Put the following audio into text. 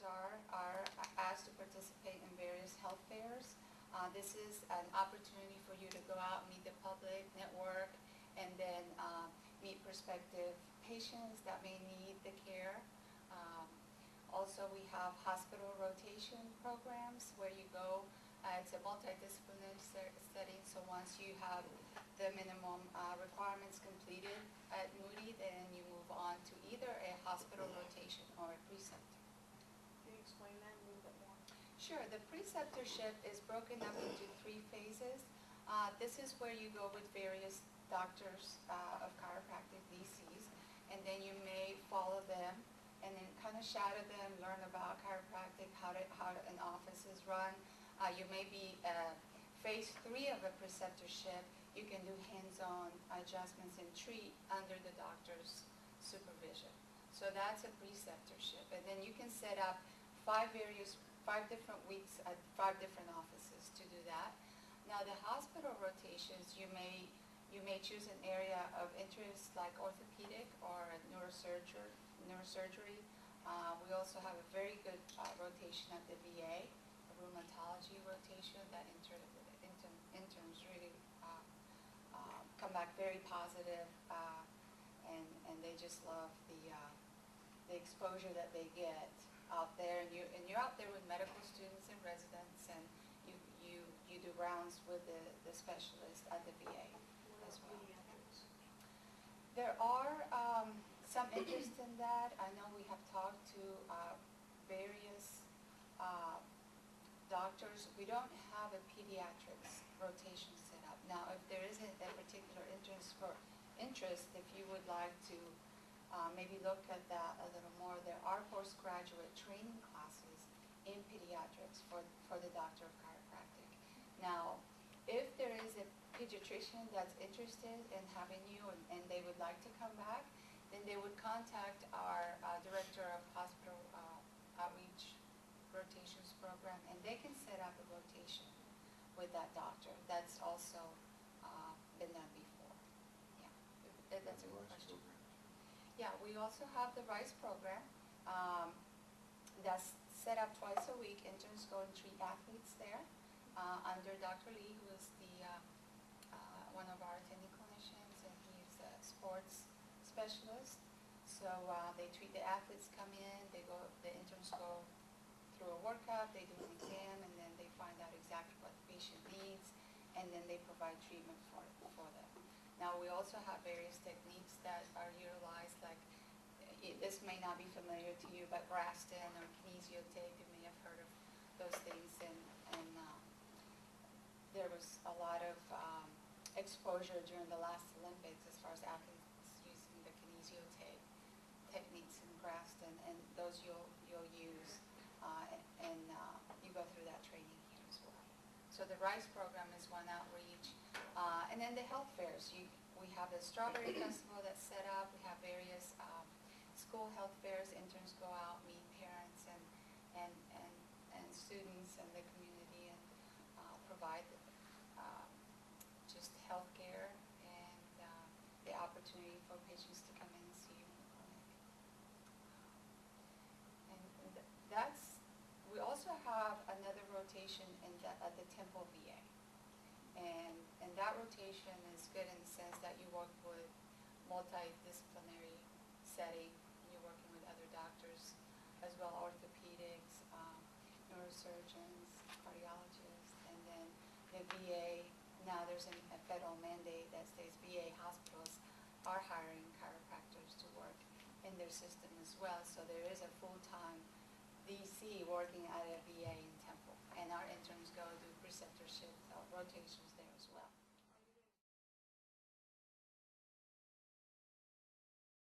doctors are asked to participate in various health fairs. This is an opportunity for you to go out, meet the public, network, and then meet prospective patients that may need the care. Also, we have hospital rotation programs where you go. It's a multidisciplinary setting, so once you have the minimum requirements completed at Moody, then you move on to either a hospital rotation or a preceptor. Can you explain that a little bit more? Sure. The preceptorship is broken up into 3 phases. This is where you go with various doctors of chiropractic, DCs, and then you may follow them and then kind of shadow them, learn about chiropractic, how an office is run. You may be phase 3 of a preceptorship. You can do hands-on adjustments and treat under the doctor's supervision. So that's a preceptorship. And then you can set up 5 different weeks at 5 different offices to do that. Now the hospital rotations, you may choose an area of interest like orthopedic or neurosurgery. We also have a very good rotation at the VA, a rheumatology rotation that interns really come back very positive, and they just love the exposure that they get out there. And you're out there with medical students and residents, and you do rounds with the specialist at the VA as well. There are some interest in that. I know we have talked to various doctors. We don't have a pediatrics rotation set up. Now, if there isn't a particular interest, if you would like to maybe look at that a little more, there are postgraduate training classes in pediatrics for the doctor of chiropractic. Now, if there is a pediatrician that's interested in having you and they would like to come back, then they would contact our director of hospital outreach rotations program, and they can set up a rotation with that doctor. That's also been done before. Yeah, that's a good question. Yeah, we also have the RISE program that's set up twice a week. Interns go and treat athletes there under Dr. Lee, who is one of our attending clinicians, and he's a sports specialist. So they treat the athletes, come in, the interns go through a workup, they do an exam, and then they find out exactly what the patient needs, and then they provide treatment for them. Now, we also have various techniques that are utilized, like this may not be familiar to you, but Grafton or kinesiotape, you may have heard of those things, and there was a lot of exposure during the last Olympics as far as athletes using the kinesiotape techniques in Grafton, and those you'll use, and you go through that training here as well. So the RISE program is one outreach, and then the health fairs. We have the Strawberry Festival that's set up. We have various school health fairs. Interns go out, meet parents and students and the community, and provide just health care and the opportunity for patients to come in and see you in the clinic. And we also have another rotation at the Temple VA. And that rotation is good in the sense that you work with multidisciplinary setting. You're working with other doctors as well, orthopedics, neurosurgeons, cardiologists, and then the VA. Now there's a federal mandate that states VA hospitals are hiring chiropractors to work in their system as well. So there is a full-time DC working at a VA in Temple, and our interns go do preceptorship rotations